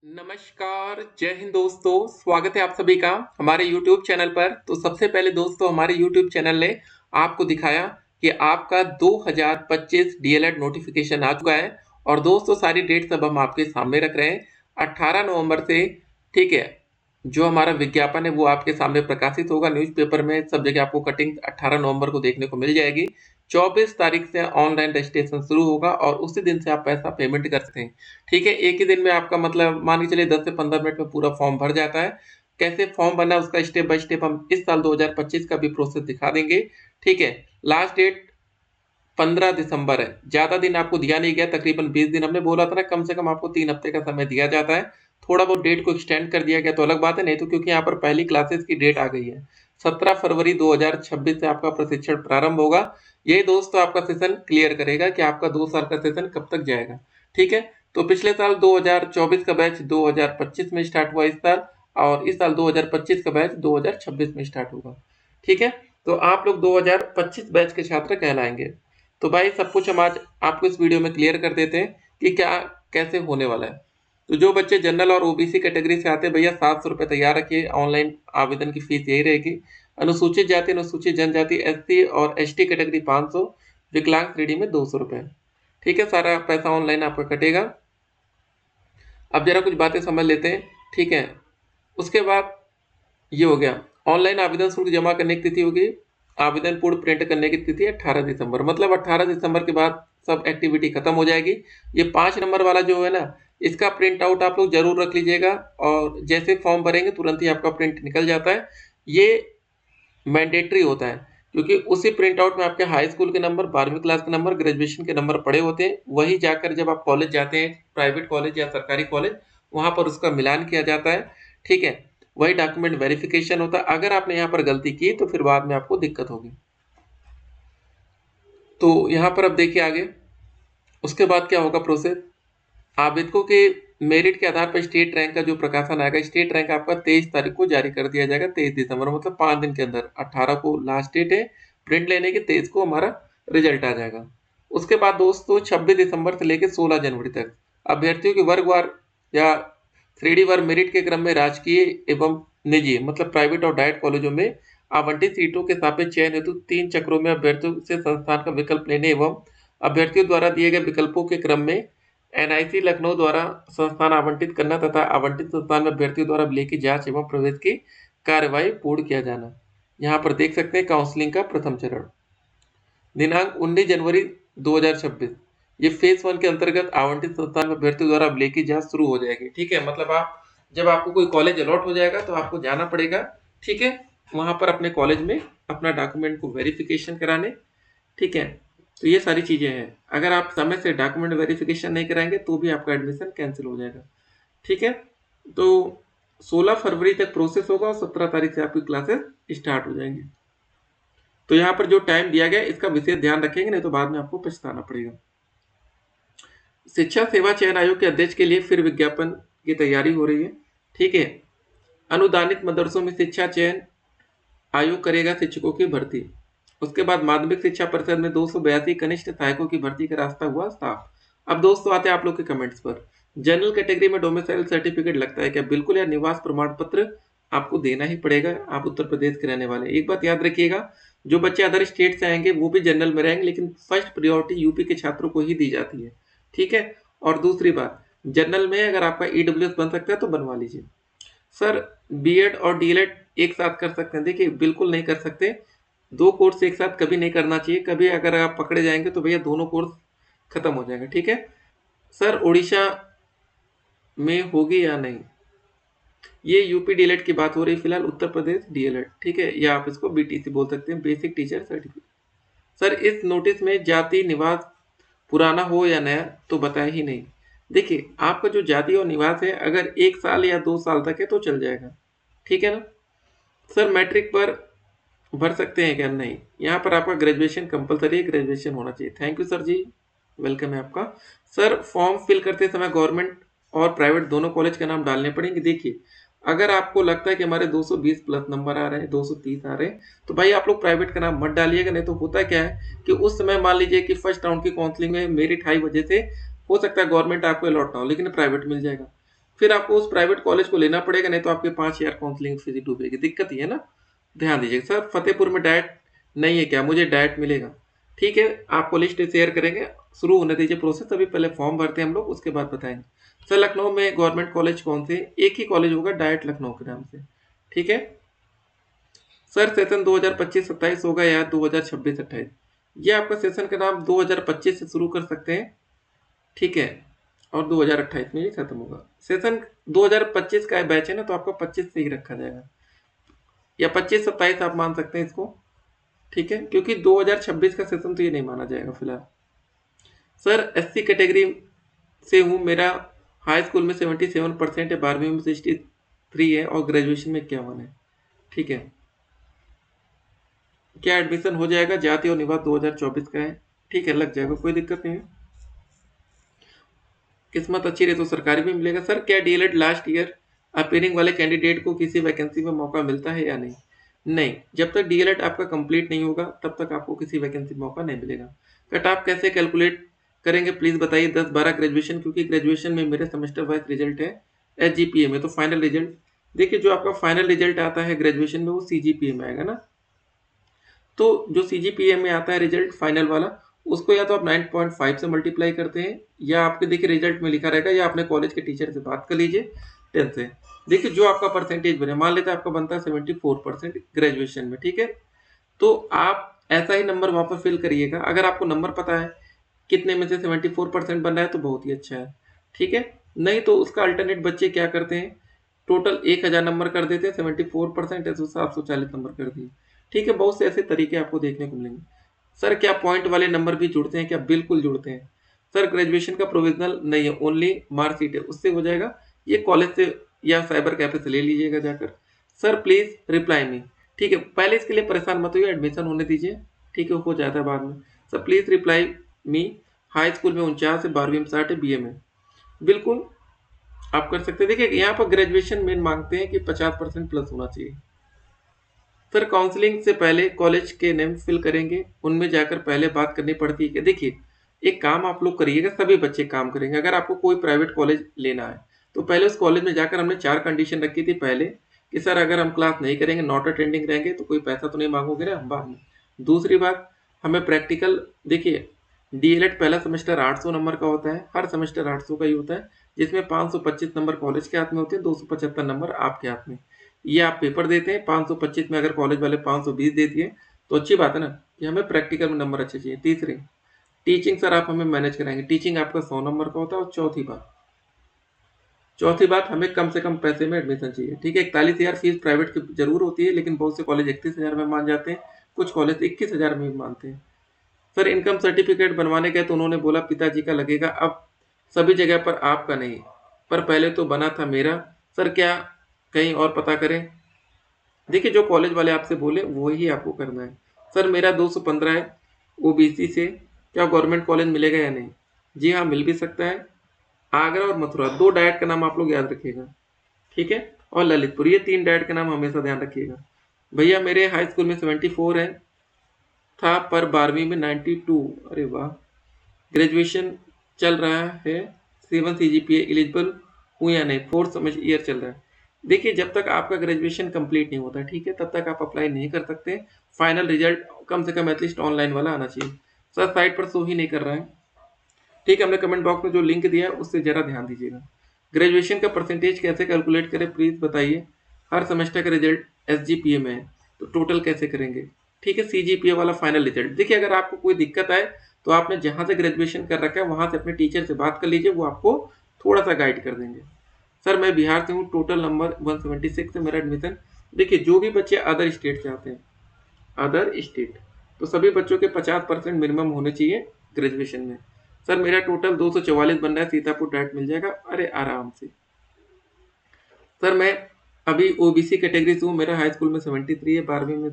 नमस्कार, जय हिंद दोस्तों। स्वागत है आप सभी का हमारे YouTube चैनल पर। तो सबसे पहले दोस्तों हमारे YouTube चैनल ने आपको दिखाया कि आपका 2025 डीएलएड नोटिफिकेशन आ चुका है। और दोस्तों सारी डेट सब हम आपके सामने रख रहे हैं 18 नवंबर से। ठीक है, जो हमारा विज्ञापन है वो आपके सामने प्रकाशित होगा न्यूज़पेपर में। सब जगह आपको कटिंग 18 नवंबर को देखने को मिल जाएगी। 24 तारीख से ऑनलाइन रजिस्ट्रेशन शुरू होगा और उसी दिन से आप पैसा पेमेंट कर सकते हैं। ठीक है, एक ही दिन में आपका मतलब मान के चलिए 10 से 15 मिनट में पूरा फॉर्म भर जाता है। कैसे फॉर्म भरना उसका स्टेप बाय स्टेप हम इस साल 2025 का भी प्रोसेस दिखा देंगे। ठीक है, लास्ट डेट 15 दिसंबर है। ज्यादा दिन आपको दिया नहीं गया, तकरीबन 20 दिन हमने बोला था ना, कम से कम आपको 3 हफ्ते का समय दिया जाता है। थोड़ा बहुत डेट को एक्सटेंड कर दिया गया तो अलग बात है, नहीं तो क्योंकि यहाँ पर पहली क्लासेस की डेट आ गई है 17 फरवरी 2026 से आपका प्रशिक्षण प्रारंभ होगा। ये दोस्तों आपका सेशन क्लियर करेगा कि आपका 2 साल का सेशन कब तक जाएगा। ठीक है, तो पिछले साल 2024 का बैच 2025 में स्टार्ट हुआ इस साल, और इस साल 2025 का बैच 2026 में स्टार्ट होगा। ठीक है, तो आप लोग 2025 बैच के छात्र कहलाएंगे। तो भाई सब कुछ हम आज आपको इस वीडियो में क्लियर कर देते हैं कि क्या कैसे होने वाला है। तो जो बच्चे जनरल और ओबीसी कैटेगरी से आते हैं भैया 700 रुपये तैयार रखिए। ऑनलाइन आवेदन की फीस यही रहेगी। अनुसूचित जाति अनुसूचित जनजाति एससी और एसटी कैटेगरी 500, विकलांग श्रेणी में 200 रुपये। ठीक है, सारा पैसा ऑनलाइन आपका कटेगा। अब जरा कुछ बातें समझ लेते हैं। ठीक है, उसके बाद ये हो गया ऑनलाइन आवेदन शुल्क जमा करने की तिथि होगी। आवेदन पूर्ण प्रिंट करने की तिथि 18 दिसंबर, मतलब 18 दिसंबर के बाद सब एक्टिविटी खत्म हो जाएगी। ये 5 नंबर वाला जो है ना, इसका प्रिंट आउट आप लोग जरूर रख लीजिएगा, और जैसे फॉर्म भरेंगे तुरंत ही आपका प्रिंट निकल जाता है। ये मैंडेटरी होता है क्योंकि उसी प्रिंट आउट में आपके हाई स्कूल के नंबर, 12वीं क्लास के नंबर, ग्रेजुएशन के नंबर पड़े होते हैं। वही जाकर जब आप कॉलेज जाते हैं, प्राइवेट कॉलेज या सरकारी कॉलेज, वहां पर उसका मिलान किया जाता है। ठीक है, वही डॉक्यूमेंट वेरिफिकेशन होता है। अगर आपने यहाँ पर गलती की तो फिर बाद में आपको दिक्कत होगी। तो यहाँ पर अब देखिए आगे उसके बाद क्या होगा प्रोसेस। आवेदकों के मेरिट के आधार पर स्टेट रैंक का जो प्रकाशन आएगा, स्टेट रैंक आपका 23 तारीख को जारी कर दिया जाएगा। 23 दिसंबर मतलब 5 दिन के अंदर। 18 को लास्ट डेट है प्रिंट लेने की, 23 को हमारा रिजल्ट आ जाएगा। उसके बाद दोस्तों 26 दिसंबर से लेकर 16 जनवरी तक अभ्यर्थियों के वर्गवार या श्रेणी वार मेरिट के क्रम में राजकीय एवं निजी मतलब प्राइवेट और डाइट कॉलेजों में आवंटित सीटों के सापेक्ष चयन हेतु 3 चक्रों में अभ्यर्थियों से संस्थान का विकल्प लेने एवं अभ्यर्थियों द्वारा दिए गए विकल्पों के क्रम में एनआईसी लखनऊ द्वारा संस्थान आवंटित करना तथा आवंटित संस्थान में अभ्यर्थियों द्वारा विलय की जांच एवं प्रवेश की कार्यवाही पूर्ण किया जाना। यहाँ पर देख सकते हैं काउंसलिंग का प्रथम चरण दिनांक 19 जनवरी 2026। ये फेज 1 के अंतर्गत आवंटित संस्थान में अभ्यर्थियों द्वारा विलय की जांच शुरू हो जाएगी। ठीक है, मतलब आप जब आपको कोई कॉलेज अलॉट हो जाएगा तो आपको जाना पड़ेगा। ठीक है, वहां पर अपने कॉलेज में अपना डॉक्यूमेंट को वेरिफिकेशन कराने। ठीक है, तो ये सारी चीजें हैं। अगर आप समय से डॉक्यूमेंट वेरिफिकेशन नहीं कराएंगे तो भी आपका एडमिशन कैंसिल हो जाएगा। ठीक है, तो 16 फरवरी तक प्रोसेस होगा और 17 तारीख से आपकी क्लासेस स्टार्ट हो जाएंगी। तो यहाँ पर जो टाइम दिया गया इसका विशेष ध्यान रखेंगे, नहीं तो बाद में आपको पछताना पड़ेगा। शिक्षा सेवा चयन आयोग के अध्यक्ष के लिए फिर विज्ञापन की तैयारी हो रही है। ठीक है, अनुदानित मदरसों में शिक्षा चयन आयोग करेगा शिक्षकों की भर्ती। उसके बाद माध्यमिक शिक्षा परिषद में 282 कनिष्ठ सहायकों की भर्ती का रास्ता हुआ साफ। अब दोस्तों आते हैं आप लोग के कमेंट्स पर। जनरल कैटेगरी में डोमिसाइल सर्टिफिकेट लगता है क्या? बिल्कुल यार, निवास प्रमाण पत्र आपको देना ही पड़ेगा। आप उत्तर प्रदेश के रहने वाले। एक बात याद रखिएगा, जो बच्चे अदर स्टेट से आएंगे वो भी जनरल में रहेंगे, लेकिन फर्स्ट प्रियोरिटी यूपी के छात्रों को ही दी जाती है। ठीक है, और दूसरी बात, जनरल में अगर आपका ईडब्ल्यूएस बन सकता है तो बनवा लीजिए। सर बीएड और डीएलएड एक साथ कर सकते हैं? देखिए बिल्कुल नहीं कर सकते। 2 कोर्स एक साथ कभी नहीं करना चाहिए। कभी अगर आप पकड़े जाएंगे तो भैया दोनों कोर्स खत्म हो जाएंगे। ठीक है सर, उड़ीसा में होगी या नहीं? ये यूपी डीएलएड की बात हो रही फिलहाल, उत्तर प्रदेश डीएलएड। ठीक है, या आप इसको बीटीसी बोल सकते हैं, बेसिक टीचर सर्टिफिकेट। सर इस नोटिस में जाति निवास पुराना हो या नया तो बताया ही नहीं। देखिए आपका जो जाति और निवास है अगर 1 साल या 2 साल तक है तो चल जाएगा। ठीक है ना। सर मैट्रिक पर भर सकते हैं क्या? नहीं, यहाँ पर आपका ग्रेजुएशन कंपलसरी है, ग्रेजुएशन होना चाहिए। Thank you sir ji, welcome है आपका। सर फॉर्म फिल करते समय गवर्नमेंट और प्राइवेट दोनों कॉलेज का नाम डालने पड़ेंगे। देखिए अगर आपको लगता है कि हमारे 220 प्लस नंबर आ रहे हैं, 230 आ रहे हैं, तो भाई आप लोग प्राइवेट का नाम मत डालिएगा। नहीं तो होता क्या है कि उस समय मान लीजिए कि फर्स्ट राउंड की काउंसलिंग में मेरिट हाई वजह से हो सकता है गवर्नमेंट आपको अलॉट ना हो, लेकिन प्राइवेट मिल जाएगा। फिर आपको उस प्राइवेट कॉलेज को लेना पड़ेगा, नहीं तो आपके 5,000 काउंसलिंग फीस डूबेगी। दिक्कत ये है ना, ध्यान दीजिएगा। सर फतेहपुर में डाइट नहीं है क्या, मुझे डाइट मिलेगा। ठीक है, आपको लिस्ट शेयर करेंगे, शुरू होने दीजिए प्रोसेस। अभी पहले फॉर्म भरते हैं हम लोग, उसके बाद बताएंगे। सर लखनऊ में गवर्नमेंट कॉलेज कौन से, एक ही कॉलेज होगा डाइट लखनऊ के नाम से। ठीक है सर, सेशन 2025-27 होगा या 2026-28, ये आपका सेशन का नाम 2025 से शुरू कर सकते हैं। ठीक है, और 2028 में ये खत्म होगा। सेशन 2025 का बैच है ना, तो आपका 25 से ही रखा जाएगा, या 25-27 आप मान सकते हैं इसको। ठीक है, क्योंकि 2026 का सेशन तो ये नहीं माना जाएगा फिलहाल। सर एससी कैटेगरी से हूँ, मेरा हाई स्कूल में 77% है, 12वीं में 63 है, और ग्रेजुएशन में 51 है। ठीक है, क्या एडमिशन हो जाएगा, जाति और निवास 2024 का है। ठीक है, लग जाएगा, कोई दिक्कत नहीं है। किस्मत अच्छी रहे तो सरकारी भी मिलेगा। सर क्या डीएलएड लास्ट ईयर अपीयरिंग वाले कैंडिडेट को किसी वैकेंसी में मौका मिलता है या नहीं? नहीं, जब तक डीएलएड आपका कंप्लीट नहीं होगा तब तक आपको किसी वैकेंसी में मौका नहीं मिलेगा। कट ऑफ कैसे कैलकुलेट करेंगे प्लीज बताइए। 10-12 ग्रेजुएशन, क्योंकि ग्रेजुएशन में मेरे सेमेस्टर वाइज रिजल्ट है, एचजीपीए में तो फाइनल रिजल्ट। देखिए जो आपका फाइनल रिजल्ट आता है ग्रेजुएशन में वो सीजीपीए में आएगा ना, तो जो सीजीपीए में आता है रिजल्ट फाइनल वाला, उसको या तो आप 9.5 से मल्टीप्लाई करते हैं, या आपके देखिए रिजल्ट में लिखा रहेगा, या अपने कॉलेज के टीचर से बात कर लीजिए 10 से। देखिए जो आपका परसेंटेज बने, मान लेते हैं आपका बनता है 74% ग्रेजुएशन में। ठीक है, तो आप ऐसा ही नंबर वहां पर फिल करिएगा। अगर आपको नंबर पता है कितने में से 74% बन रहा है तो बहुत ही अच्छा है। ठीक है, नहीं तो उसका अल्टरनेट बच्चे क्या करते हैं, टोटल 1000 नंबर कर देते हैं, 74% है तो 740 नंबर कर दिए। ठीक है, बहुत से ऐसे तरीके आपको देखने को मिलेंगे। सर क्या पॉइंट वाले नंबर भी जुड़ते हैं क्या? बिल्कुल जुड़ते हैं। सर ग्रेजुएशन का प्रोविजनल नहीं है, ओनली मार्कशीट है, उससे हो जाएगा। ये कॉलेज से या साइबर कैफे से ले लीजिएगा जाकर। Sir please reply me. ठीक है, पहले इसके लिए परेशान मत होइए, एडमिशन होने दीजिए। ठीक है, हो जाता है बाद में। Sir please reply me. High school में 49 है, 12वीं में 60 है, बीए में बिल्कुल आप कर सकते हैं। देखिए यहाँ पर ग्रेजुएशन मेन मांगते हैं कि 50% प्लस होना चाहिए। सर काउंसलिंग से पहले कॉलेज के नेम फिल करेंगे, उनमें जाकर पहले बात करनी पड़ती है कि देखिए एक काम आप लोग करिएगा, सभी बच्चे काम करेंगे। अगर आपको कोई प्राइवेट कॉलेज लेना है तो पहले उस कॉलेज में जाकर हमने 4 कंडीशन रखी थी पहले, कि सर अगर हम क्लास नहीं करेंगे, नॉट अटेंडिंग रहेंगे तो कोई पैसा तो नहीं मांगोगे ना बाद में। दूसरी बात, हमें प्रैक्टिकल, देखिए डीएलएड पहला सेमेस्टर 800 नंबर का होता है, हर सेमेस्टर 800 का ही होता है, जिसमें 525 नंबर कॉलेज के हाथ में होते हैं, 275 नंबर आपके हाथ में। ये आप पेपर देते हैं, 525 में अगर कॉलेज वाले 520 दे दिए तो अच्छी बात है ना, कि हमें प्रैक्टिकल में नंबर अच्छे चाहिए। तीसरी, टीचिंग सर आप हमें मैनेज कराएंगे, टीचिंग आपका 100 नंबर का होता है। और चौथी बात हमें कम से कम पैसे में एडमिशन चाहिए। ठीक है, 41,000 फीस प्राइवेट की जरूर होती है, लेकिन बहुत से कॉलेज 31,000 में मान जाते हैं, कुछ कॉलेज 21,000 में भी मानते हैं। सर इनकम सर्टिफिकेट बनवाने गए तो उन्होंने बोला पिताजी का लगेगा, अब सभी जगह पर आपका नहीं, पर पहले तो बना था मेरा। सर क्या कहीं और पता करें? देखिए जो कॉलेज वाले आपसे बोले वही आपको करना है। सर मेरा 215 है, ओबीसी से, क्या गवर्नमेंट कॉलेज मिलेगा या नहीं? जी हाँ, मिल भी सकता है। आगरा और मथुरा, 2 डाइट का नाम आप लोग याद रखिएगा। ठीक है, और ललितपुर, ये 3 डाइट का नाम हमेशा ध्यान रखिएगा। भैया मेरे हाई स्कूल में 74 है था, पर 12वीं में 92। अरे वाह, ग्रेजुएशन चल रहा है, 7 सीजीपीए एलिजिबल हूँ या नहीं? 4th सेमेस्टर ईयर चल रहा है। देखिए जब तक आपका ग्रेजुएशन कंप्लीट नहीं होता, ठीक है, तब तक आप अप्लाई नहीं कर सकते। फाइनल रिजल्ट कम से कम एटलीस्ट ऑनलाइन वाला आना चाहिए। सर साइट पर शो ही नहीं कर रहा है। ठीक है, हमने कमेंट बॉक्स में जो लिंक दिया है उससे जरा ध्यान दीजिएगा। ग्रेजुएशन का परसेंटेज कैसे कैलकुलेट करें प्लीज बताइए। हर सेमेस्टर का रिजल्ट एसजीपीए में है तो टोटल कैसे करेंगे? ठीक है, सीजीपीए वाला फाइनल रिजल्ट। देखिए अगर आपको कोई दिक्कत आए तो आपने जहां से ग्रेजुएशन कर रखा है वहां से अपने टीचर से बात कर लीजिए, वो आपको थोड़ा सा गाइड कर देंगे। सर मैं बिहार से हूँ, टोटल नंबर 176 है मेरा एडमिशन। देखिए जो भी बच्चे अदर स्टेट से आते हैं, अदर स्टेट, तो सभी बच्चों के 50% मिनिमम होने चाहिए ग्रेजुएशन में। सर मेरा टोटल 244 बन रहा है, सीतापुर डाइट मिल जाएगा, अरे आराम से। सर मैं अभी ओबीसी कैटेगरी से हूँ, मेरा हाई स्कूल में 73 है, 12वीं में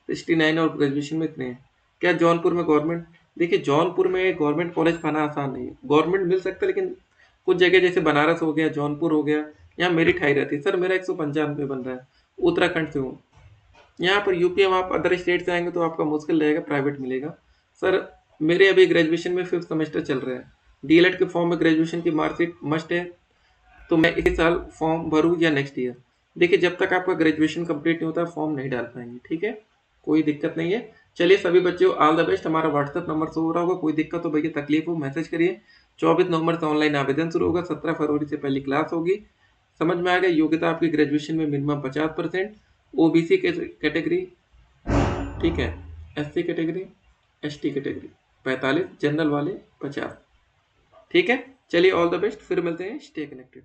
69 और ग्रेजुएशन में इतने हैं। क्या जौनपुर में गवर्नमेंट? देखिए जौनपुर में गवर्नमेंट कॉलेज पाना आसान नहीं है, गवर्नमेंट मिल सकता है लेकिन कुछ जगह जैसे बनारस हो गया, जौनपुर हो गया, यहाँ मेरिट हाई रहती है। सर मेरा 195 बन रहा है, उत्तराखंड से हूँ। यहाँ पर यूपी में आप अदर स्टेट से आएंगे तो आपका मुश्किल रहेगा, प्राइवेट मिलेगा। सर मेरे अभी ग्रेजुएशन में 5th सेमेस्टर चल रहा है, डीएलएड के फॉर्म में ग्रेजुएशन की मार्कशीट मस्ट है, तो मैं इसी साल फॉर्म भरूँ या नेक्स्ट ईयर? देखिए, जब तक आपका ग्रेजुएशन कंप्लीट नहीं होता फॉर्म नहीं डाल पाएंगे, ठीक है, कोई दिक्कत नहीं है। चलिए सभी बच्चों, ऑल द बेस्ट। हमारा व्हाट्सएप नंबर शो हो रहा होगा, कोई दिक्कत हो भैया, तकलीफ हो, मैसेज करिए। 24 नवंबर से ऑनलाइन आवेदन शुरू होगा, 17 फरवरी से पहली क्लास होगी। समझ में आ गया? योग्यता आपकी ग्रेजुएशन में मिनिमम 50%, ओबीसी कैटेगरी, ठीक है, SC category, ST category 45, general वाले 50, ठीक है। चलिए ऑल द बेस्ट, फिर मिलते हैं, स्टे कनेक्टेड।